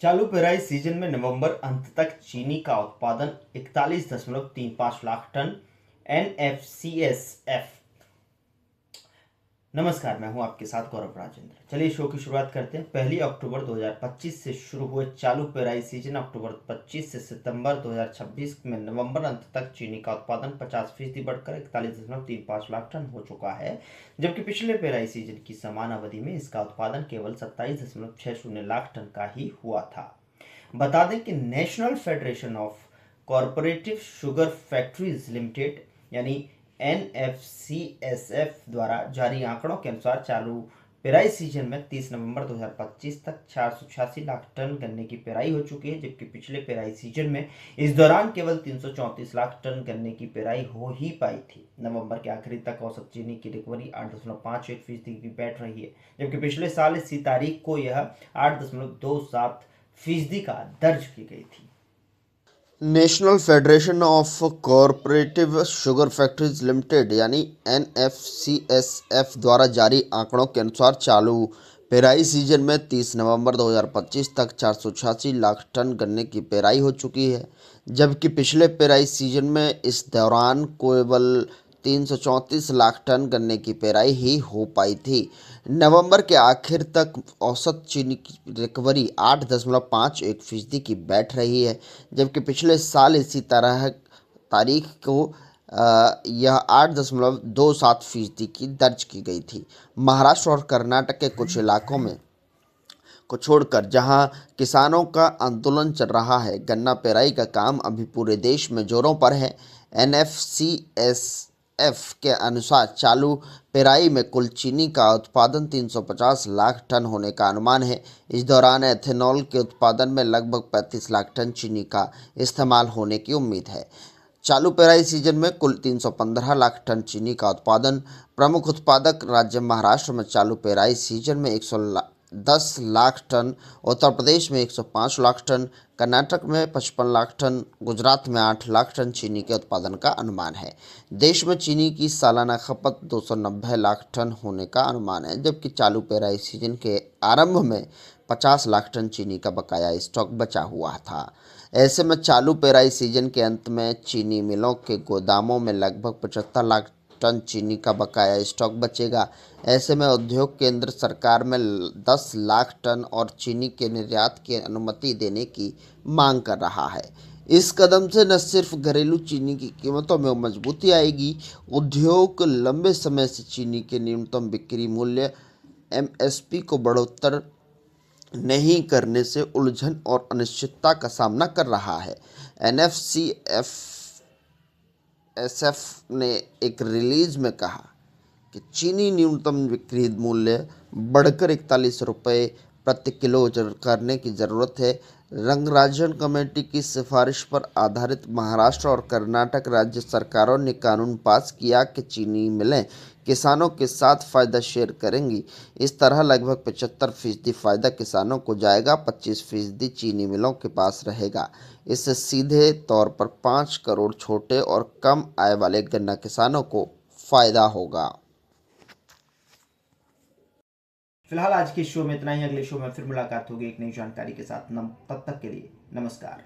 चालू पेराई सीजन में नवंबर अंत तक चीनी का उत्पादन 41.35 लाख टन एनएफसीएसएफ। नमस्कार, मैं हूं आपके साथ गौरव राजेंद्र। चलिए शो की शुरुआत करते हैं। 1 अक्टूबर 2025 से शुरू हुए चालू पेराई सीजन अक्टूबर 25 से सितंबर 2026 में नवंबर अंत तक चीनी का उत्पादन 50% बढ़कर 41.35 लाख टन हो चुका है, जबकि पिछले पेराई सीजन की समान अवधि में इसका उत्पादन केवल 27.60 लाख टन का ही हुआ था। बता दें कि national federation of corporative sugar factories limited यानी एनएफसीएसएफ द्वारा जारी आंकड़ों के अनुसार चालू पेराई सीजन में 30 नवंबर 2025 तक 486 लाख टन गन्ने की पेराई हो चुकी है, जबकि पिछले पेराई सीजन में इस दौरान केवल 334 लाख टन गन्ने की पेराई हो ही पाई थी। नवंबर के आखिरी तक औसत चीनी की रिकवरी 8.51% की बैठ रही है, जबकि पिछले साल इसी तारीख को यह 8.27% का दर्ज की गई थी। National federation of corporative sugar factories limited यानी एनएफसीएसएफ द्वारा जारी आंकड़ों के अनुसार चालू पेराई सीजन में 30 नवंबर 2025 तक 486 लाख टन गन्ने की पेराई हो चुकी है, जबकि पिछले पेराई सीजन में इस दौरान केवल 334 लाख टन गन्ने की पेराई ही हो पाई थी। नवंबर के आखिर तक औसत चीनी की रिकवरी 8.51% की बैठ रही है, जबकि पिछले साल इसी तरह तारीख को यह 8.27% की दर्ज की गई थी। महाराष्ट्र और कर्नाटक के कुछ इलाकों में को छोड़कर जहां किसानों का आंदोलन चल रहा है, गन्ना पेराई का काम अभी पूरे देश में जोरों पर है। एनएफसीएसएफ के अनुसार चालू पेराई में कुल चीनी का उत्पादन 350 लाख टन होने का अनुमान है। इस दौरान एथेनॉल के उत्पादन में लगभग 35 लाख टन चीनी का इस्तेमाल होने की उम्मीद है। चालू पेराई सीजन में कुल 315 लाख टन चीनी का उत्पादन। प्रमुख उत्पादक राज्य महाराष्ट्र में चालू पेराई सीजन में 110 लाख टन, उत्तर प्रदेश में 105 लाख टन, कर्नाटक में 55 लाख टन, गुजरात में 8 लाख टन चीनी के उत्पादन का अनुमान है। देश में चीनी की सालाना खपत 290 लाख टन होने का अनुमान है, जबकि चालू पेराई सीजन के आरंभ में 50 लाख टन चीनी का बकाया स्टॉक बचा हुआ था। ऐसे में चालू पेराई सीजन के अंत में चीनी मिलों के गोदामों में लगभग 75 लाख टन चीनी का बकाया स्टॉक बचेगा। ऐसे में उद्योग केंद्र सरकार में 10 लाख टन और चीनी के निर्यात की अनुमति देने की मांग कर रहा है। इस कदम से न सिर्फ घरेलू चीनी की कीमतों में मजबूती आएगी, उद्योग लंबे समय से चीनी के न्यूनतम बिक्री मूल्य एमएसपी को बढ़ोत्तर नहीं करने से उलझन और अनिश्चितता का सामना कर रहा है। एनएफसीएसएफ ने एक रिलीज में कहा कि चीनी न्यूनतम बिक्री मूल्य बढ़कर 41 रुपये प्रति किलो करने की ज़रूरत है। रंगराजन कमेटी की सिफारिश पर आधारित महाराष्ट्र और कर्नाटक राज्य सरकारों ने कानून पास किया कि चीनी मिलें किसानों के साथ फ़ायदा शेयर करेंगी। इस तरह लगभग 75% फ़ायदा किसानों को जाएगा, 25% चीनी मिलों के पास रहेगा। इससे सीधे तौर पर 5 करोड़ छोटे और कम आय वाले गन्ना किसानों को फ़ायदा होगा। फिलहाल आज के शो में इतना ही। अगले शो में फिर मुलाकात होगी एक नई जानकारी के साथ। तब तक के लिए नमस्कार।